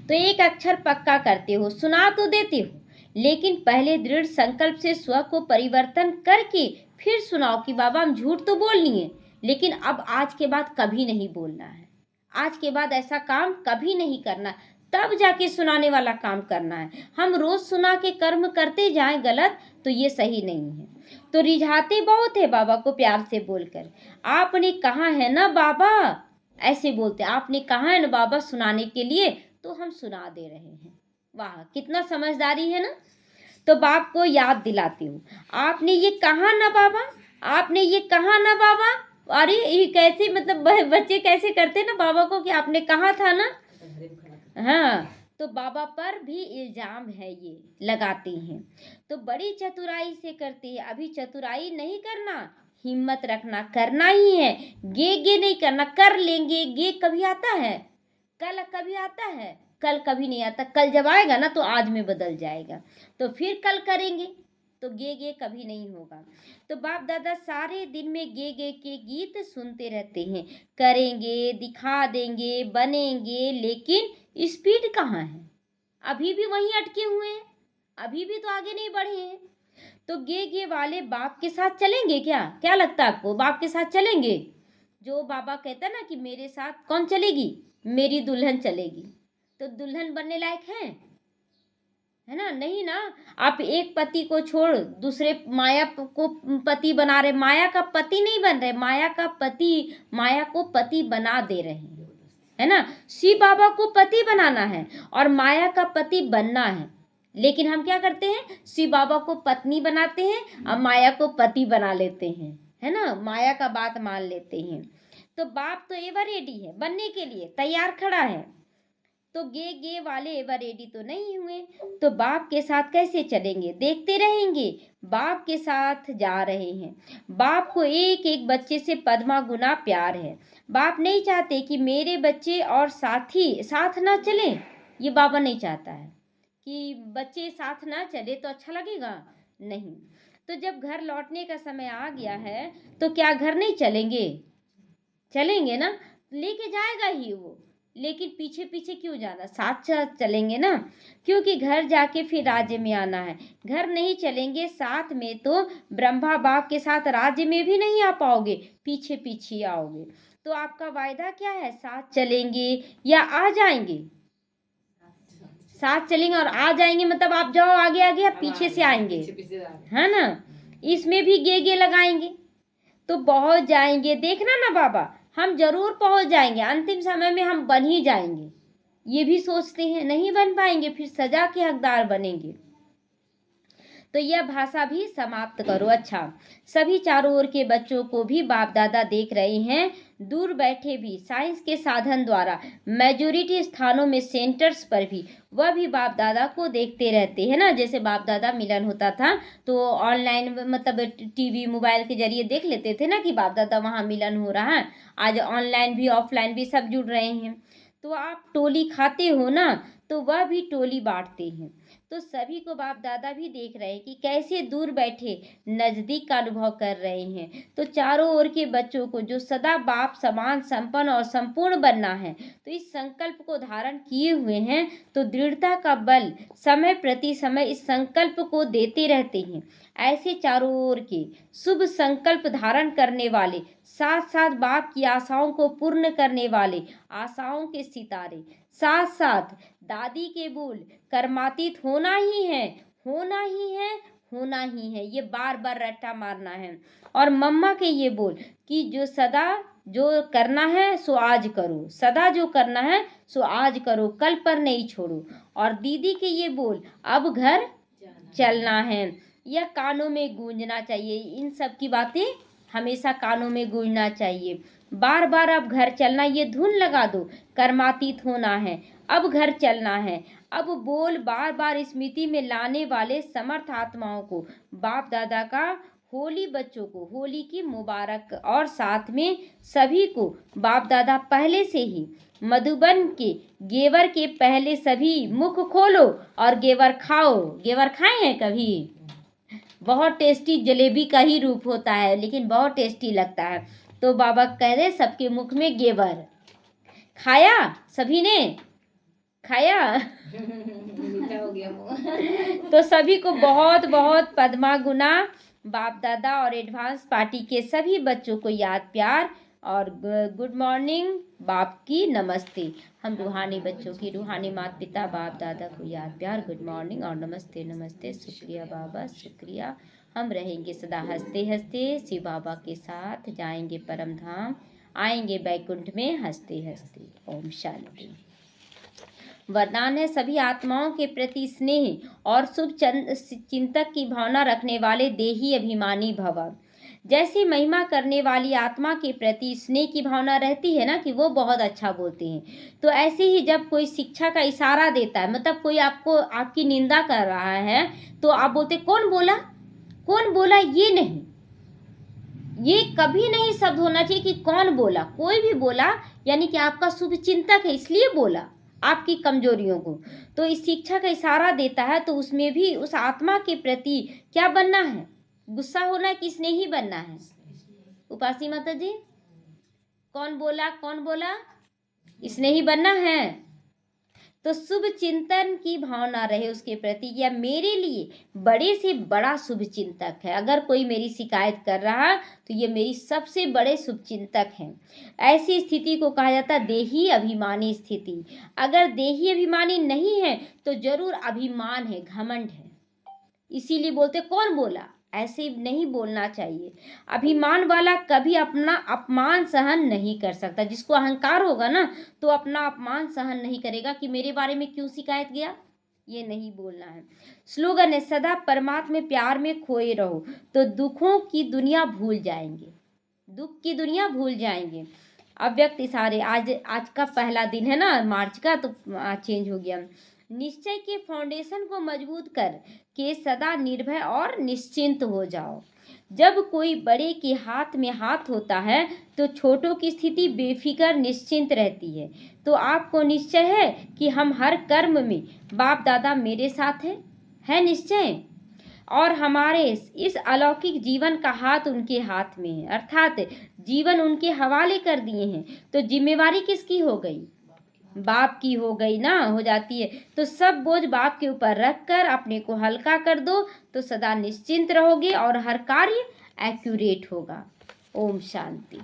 तो एक अक्षर पक्का करते हो, सुना तो देते हो, लेकिन पहले दृढ़ संकल्प से स्व को परिवर्तन करके फिर सुनाओ कि बाबा हम झूठ तो बोल लिए, लेकिन अब आज के बाद कभी नहीं बोलना है, आज के बाद ऐसा काम कभी नहीं करना, तब जाके सुनाने वाला काम करना है। हम रोज सुना के कर्म करते जाएं गलत, तो ये सही नहीं है। तो रिझाते बहुत है बाबा को प्यार से बोलकर, आपने कहा है ना बाबा, ऐसे बोलते आपने कहा है ना बाबा सुनाने के लिए, तो हम सुना दे रहे हैं। वाह कितना समझदारी है ना। तो बाप को याद दिलाती हूँ, आपने ये कहा ना बाबा, आपने ये कहा ना बाबा। अरे ये कैसे, मतलब बच्चे कैसे करते ना बाबा को कि आपने कहा था ना। हाँ, तो बाबा पर भी इल्जाम है ये लगाते हैं, तो बड़ी चतुराई से करते हैं। अभी चतुराई नहीं करना, हिम्मत रखना, करना ही है। गे नहीं करना, कर लेंगे। गे कभी आता है? कल कभी आता है? कल कभी नहीं आता। कल जब आएगा ना तो आज में बदल जाएगा, तो फिर कल करेंगे, तो गे कभी नहीं होगा। तो बाप दादा सारे दिन में गे के गीत सुनते रहते हैं, करेंगे, दिखा देंगे, बनेंगे, लेकिन स्पीड कहाँ है? अभी भी वहीं अटके हुए हैं, अभी भी तो आगे नहीं बढ़े हैं। तो गे वाले बाप के साथ चलेंगे क्या? क्या लगता है आपको, बाप के साथ चलेंगे? जो बाबा कहता है ना कि मेरे साथ कौन चलेगी? मेरी दुल्हन चलेगी। तो दुल्हन बनने लायक है ना? नहीं ना। आप एक पति को छोड़ दूसरे माया को पति बना रहे, माया का पति नहीं बन रहे, माया का पति, माया को पति बना दे रहे हैं, है ना। शिव बाबा को पति बनाना है और माया का पति बनना है, लेकिन हम क्या करते हैं? शिव बाबा को पत्नी बनाते हैं और माया को पति बना लेते हैं, है ना, माया का बात मान लेते हैं। तो बाप तो एवर रेडी है, बनने के लिए तैयार खड़ा है। तो गे वाले एवर रेडी तो नहीं हुए, तो बाप के साथ कैसे चलेंगे? देखते रहेंगे, बाप के साथ जा रहे हैं। बाप को एक एक बच्चे से पद्मा गुना प्यार है। बाप नहीं चाहते कि मेरे बच्चे और साथी साथ ना चलें, ये बाबा नहीं चाहता है कि बच्चे साथ ना चले तो अच्छा लगेगा, नहीं। तो जब घर लौटने का समय आ गया है तो क्या घर नहीं चलेंगे? चलेंगे ना, लेके जाएगा ही वो, लेकिन पीछे पीछे क्यों जाना, साथ साथ चलेंगे ना, क्योंकि घर जाके फिर राज्य में आना है। घर नहीं चलेंगे साथ में तो ब्रह्मा बाप के साथ राज्य में भी नहीं आ पाओगे, पीछे पीछे आओगे। तो आपका वायदा क्या है? साथ चलेंगे या आ जाएंगे? साथ चलेंगे और आ जाएंगे, मतलब आप जाओ आगे आगे, आप पीछे से आएंगे, है ना। इसमें भी गे लगाएंगे तो बहुत जाएंगे, देखना ना बाबा, हम जरूर पहुंच जाएंगे, अंतिम समय में हम बन ही जाएंगे। ये भी सोचते हैं, नहीं बन पाएंगे, फिर सजा के हकदार बनेंगे। तो यह भाषा भी समाप्त करो। अच्छा, सभी चारों ओर के बच्चों को भी बाप दादा देख रहे हैं, दूर बैठे भी, साइंस के साधन द्वारा मेजोरिटी स्थानों में सेंटर्स पर भी वह भी बाप दादा को देखते रहते हैं ना। जैसे बाप दादा मिलन होता था तो ऑनलाइन, मतलब टीवी मोबाइल के जरिए देख लेते थे ना कि बाप दादा वहाँ मिलन हो रहा है। आज ऑनलाइन भी ऑफलाइन भी सब जुड़ रहे हैं। तो आप टोली खाते हो ना, तो वह भी टोली बांटते हैं। तो सभी को बाप दादा भी देख रहे हैं कि कैसे दूर बैठे नज़दीक का अनुभव कर रहे हैं। तो चारों ओर के बच्चों को जो सदा बाप समान, संपन्न और संपूर्ण बनना है, तो इस संकल्प को धारण किए हुए हैं। तो दृढ़ता का बल समय प्रति समय इस संकल्प को देते रहते हैं। ऐसे चारों ओर के शुभ संकल्प धारण करने वाले, साथ साथ बाप की आशाओं को पूर्ण करने वाले आशाओं के सितारे, साथ साथ दादी के बोल कर्मातीत होना ही है, होना ही है, होना ही है, ये बार बार रट्टा मारना है। और मम्मा के ये बोल कि जो सदा जो करना है सो आज करो, सदा जो करना है सो आज करो, कल पर नहीं छोड़ो। और दीदी के ये बोल अब घर चलना है, यह कानों में गूंजना चाहिए। इन सब की बातें हमेशा कानों में गूंजना चाहिए। बार बार अब घर चलना, ये धुन लगा दो, कर्मातीत होना है, अब घर चलना है। अब बोल बार बार स्मृति में लाने वाले समर्थ आत्माओं को बाप दादा का होली बच्चों को होली की मुबारक, और साथ में सभी को बाप दादा पहले से ही मधुबन के गेवर के पहले सभी मुख खोलो और गेवर खाओ। गेवर खाए हैं कभी? बहुत टेस्टी जलेबी का ही रूप होता है, लेकिन बहुत टेस्टी लगता है। तो बाबा कह रहे सबके मुख में गेवर। खाया? सभी ने खाया? मीठा हो गया मुँह। तो सभी को बहुत बहुत पद्मा गुना बाप दादा और एडवांस पार्टी के सभी बच्चों को याद प्यार और गुड मॉर्निंग, बाप की नमस्ते। हम रूहानी बच्चों की रूहानी माता पिता बाप दादा को याद प्यार, गुड मॉर्निंग और नमस्ते नमस्ते। शुक्रिया बाबा, शुक्रिया। हम रहेंगे सदा हंसते हंसते, शिव बाबा के साथ जाएंगे परम धाम, आएंगे बैकुंठ में हंसते हंसते। ओम शांति। वरदान है सभी आत्माओं के प्रति स्नेह और शुभ चिंतक की भावना रखने वाले देही अभिमानी भव। जैसे महिमा करने वाली आत्मा के प्रति स्नेह की भावना रहती है ना, कि वो बहुत अच्छा बोलते हैं, तो ऐसे ही जब कोई शिक्षा का इशारा देता है, मतलब कोई आपको आपकी निंदा कर रहा है, तो आप बोलते कौन बोला, कौन बोला। ये नहीं, ये कभी नहीं शब्द होना चाहिए कि कौन बोला। कोई भी बोला यानी कि आपका शुभ चिंतक है, इसलिए बोला आपकी कमजोरियों को। तो इस शिक्षा का इशारा देता है, तो उसमें भी उस आत्मा के प्रति क्या बनना है? गुस्सा होना है कि स्नेही बनना है? उपासी माता जी, कौन बोला, कौन बोला? स्नेही बनना है। तो शुभ चिंतन की भावना रहे उसके प्रति, या मेरे लिए बड़े से बड़ा शुभ चिंतक है। अगर कोई मेरी शिकायत कर रहा तो ये मेरी सबसे बड़े शुभ चिंतक हैं। ऐसी स्थिति को कहा जाता है देही अभिमानी स्थिति। अगर देही अभिमानी नहीं है तो जरूर अभिमान है, घमंड है। इसीलिए बोलते कौन बोला, ऐसे नहीं बोलना चाहिए। अभिमान वाला कभी अपना अपमान सहन नहीं कर सकता। जिसको अहंकार होगा ना, तो अपना अपमान सहन नहीं करेगा कि मेरे बारे में क्यों शिकायत गया, ये नहीं बोलना है। स्लोगन है सदा परमात्मा में प्यार में खोए रहो, तो दुखों की दुनिया भूल जाएंगे, दुख की दुनिया भूल जाएंगे। अव्यक्त इशारे, आज का पहला दिन है ना मार्च का, तो चेंज हो गया। निश्चय के फाउंडेशन को मजबूत कर के सदा निर्भय और निश्चिंत हो जाओ। जब कोई बड़े के हाथ में हाथ होता है तो छोटों की स्थिति बेफिक्र निश्चिंत रहती है। तो आपको निश्चय है कि हम हर कर्म में बाप दादा मेरे साथ है निश्चय, और हमारे इस अलौकिक जीवन का हाथ उनके हाथ में है, अर्थात जीवन उनके हवाले कर दिए हैं। तो जिम्मेवारी किसकी हो गई? बाप की हो गई ना, हो जाती है। तो सब बोझ बाप के ऊपर रख कर अपने को हल्का कर दो, तो सदा निश्चिंत रहोगे और हर कार्य एक्यूरेट होगा। ओम शांति।